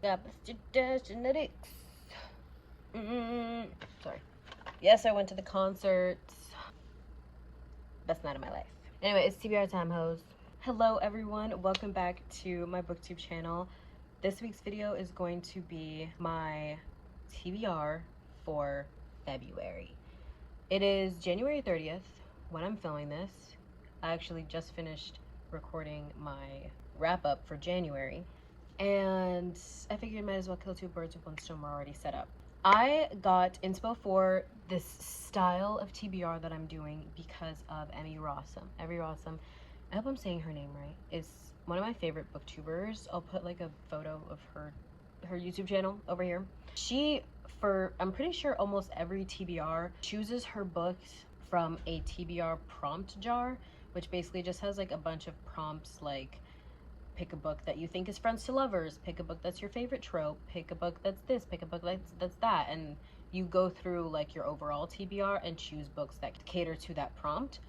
Genetics. Sorry. Yes, I went to the concerts. Best night of my life. Anyway, it's TBR time, hoes. Hello, everyone. Welcome back to my booktube channel. This week's video is going to be my TBR for February. It is January 30th when I'm filming this. I actually just finished recording my wrap-up for January, and I figured I might as well kill two birds with one stone. We're already set up. I got inspo for this style of TBR that I'm doing because of Emmy Rosam. Emmy Rosam, I hope I'm saying her name right, is one of my favorite booktubers. I'll put like a photo of her YouTube channel over here. She, for I'm pretty sure almost every TBR, chooses her books from a TBR prompt jar, which basically just has like a bunch of prompts like pick a book that you think is friends to lovers, pick a book that's your favorite trope, pick a book that's this, pick a book that's that, and you go through like your overall TBR and choose books that cater to that prompt.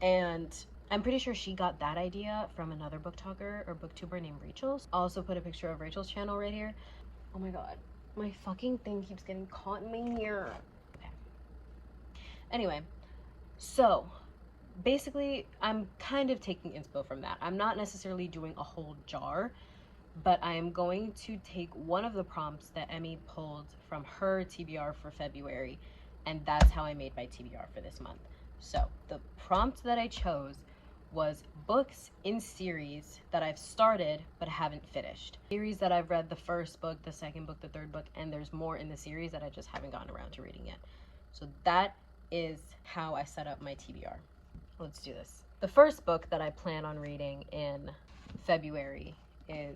And I'm pretty sure she got that idea from another book talker or booktuber named Rachel. I'll also put a picture of Rachel's channel right here. Oh my god, my fucking thing keeps getting caught in my ear. Okay. Anyway, so basically I'm kind of taking inspo from that. I'm not necessarily doing a whole jar, but I am going to take one of the prompts that Emmy pulled from her TBR for February, and that's how I made my TBR for this month. So the prompt that I chose was books in series that I've started but haven't finished. Series that I've read the first book, the second book, the third book, and there's more in the series that I just haven't gotten around to reading yet. So that is how I set up my TBR. Let's do this. The first book that I plan on reading in February is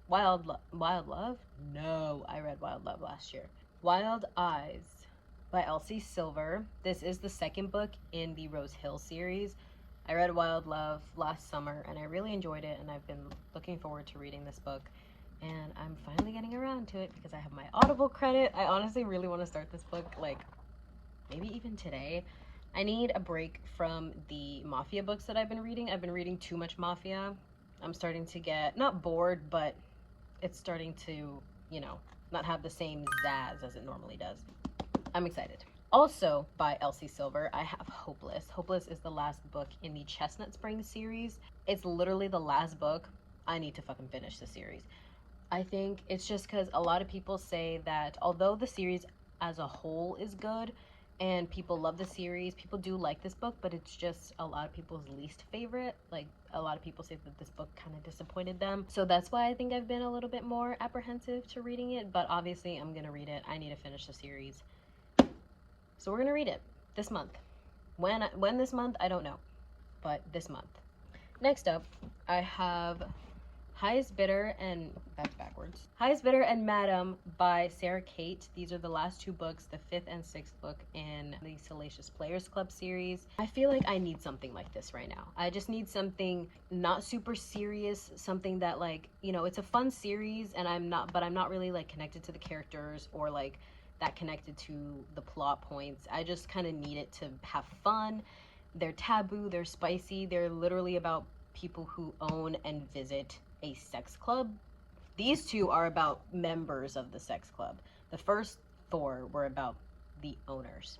Wild Love? No, I read Wild Love last year. Wild Eyes by Elsie Silver. This is the second book in the Rose Hill series. I read Wild Love last summer and I really enjoyed it, and I've been looking forward to reading this book, and I'm finally getting around to it because I have my Audible credit. I honestly really want to start this book, like maybe even today. I need a break from the Mafia books that I've been reading. I've been reading too much Mafia. I'm starting to get, not bored, but it's starting to, you know, not have the same zazz as it normally does. I'm excited. Also by Elsie Silver, I have Hopeless. Hopeless is the last book in the Chestnut Springs series. It's literally the last book. I need to fucking finish the series. I think it's just because a lot of people say that although the series as a whole is good, and people love the series, people do like this book, but it's just a lot of people's least favorite. Like, a lot of people say that this book kind of disappointed them. So that's why I think I've been a little bit more apprehensive to reading it, but obviously I'm gonna read it. I need to finish the series. So we're gonna read it this month. When this month, I don't know, but this month. Next up, I have Highest Bidder and Highest Bidder and Madam by Sarah Kate. These are the last two books, the fifth and sixth book in the Salacious Players Club series. I feel like I need something like this right now. I just need something not super serious, something that, like, you know, it's a fun series, and I'm not really like connected to the characters or like that connected to the plot points. I just kind of need it to have fun. They're taboo, they're spicy, they're literally about people who own and visit a sex club. These two are about members of the sex club. The first four were about the owners.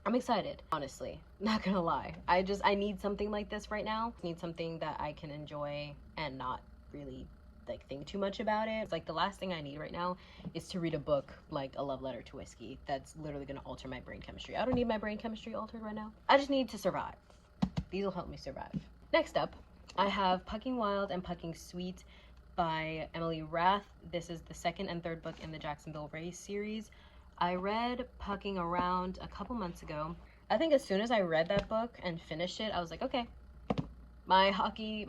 I'm excited, honestly, not gonna lie. I need something like this right now. I need something that I can enjoy and not really like think too much about it. It's like the last thing I need right now is to read a book like A Love Letter to Whiskey that's literally gonna alter my brain chemistry. I don't need my brain chemistry altered right now. I just need to survive. These will help me survive. Next up, I have Pucking Wild and Pucking Sweet by Emily Rath. This is the second and third book in the Jacksonville Race series. I read Pucking around a couple months ago. I think as soon as I read that book and finished it, I was like, okay, my hockey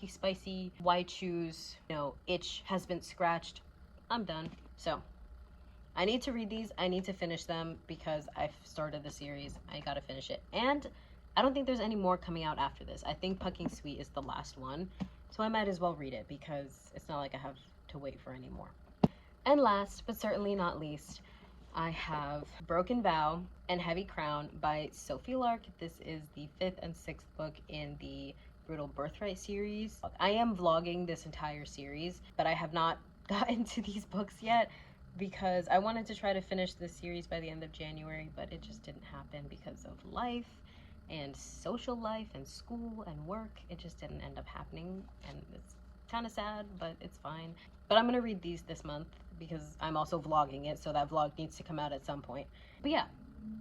spicy white shoes, you know, itch has been scratched. I'm done. So I need to read these. I need to finish them because I've started the series. I gotta finish it. And I don't think there's any more coming out after this. I think Pucking Sweet is the last one. So I might as well read it because it's not like I have to wait for any more. And last, but certainly not least, I have Broken Vow and Heavy Crown by Sophie Lark. This is the fifth and sixth book in the Brutal Birthright series. I am vlogging this entire series, but I have not got into these books yet because I wanted to try to finish this series by the end of January, but it just didn't happen because of life and social life and school and work. It just didn't end up happening, and it's kind of sad, but it's fine. But I'm gonna read these this month because I'm also vlogging it, so that vlog needs to come out at some point. But yeah,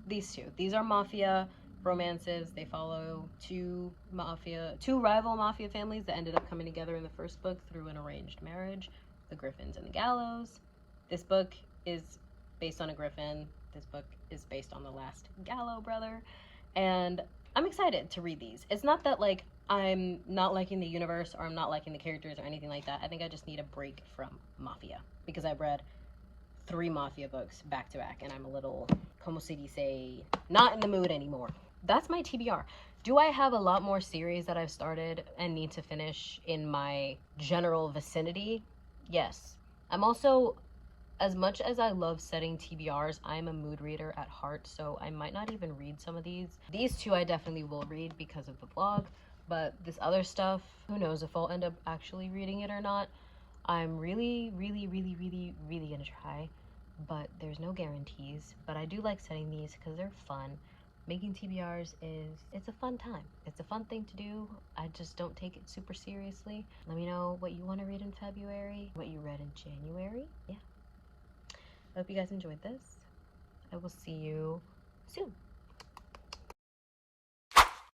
these are mafia romances. They follow two rival mafia families that ended up coming together in the first book through an arranged marriage, the Griffins and the Gallows. This book is based on a Griffin. This book is based on the last Gallo brother, and I'm excited to read these. It's not that like I'm not liking the universe or I'm not liking the characters or anything like that. I think I just need a break from mafia because I've read 3 mafia books back to back, and I'm a little, como se dice, not in the mood anymore. That's my TBR. Do I have a lot more series that I've started and need to finish in my general vicinity? Yes. I'm also, as much as I love setting TBRs, I'm a mood reader at heart, so I might not even read some of these. These 2 I definitely will read because of the vlog, but this other stuff, who knows if I'll end up actually reading it or not. I'm really gonna try, but there's no guarantees. But I do like setting these because they're fun. Making TBRs it's a fun time. It's a fun thing to do. I just don't take it super seriously. Let me know what you want to read in February, what you read in January. Yeah. I hope you guys enjoyed this. I will see you soon.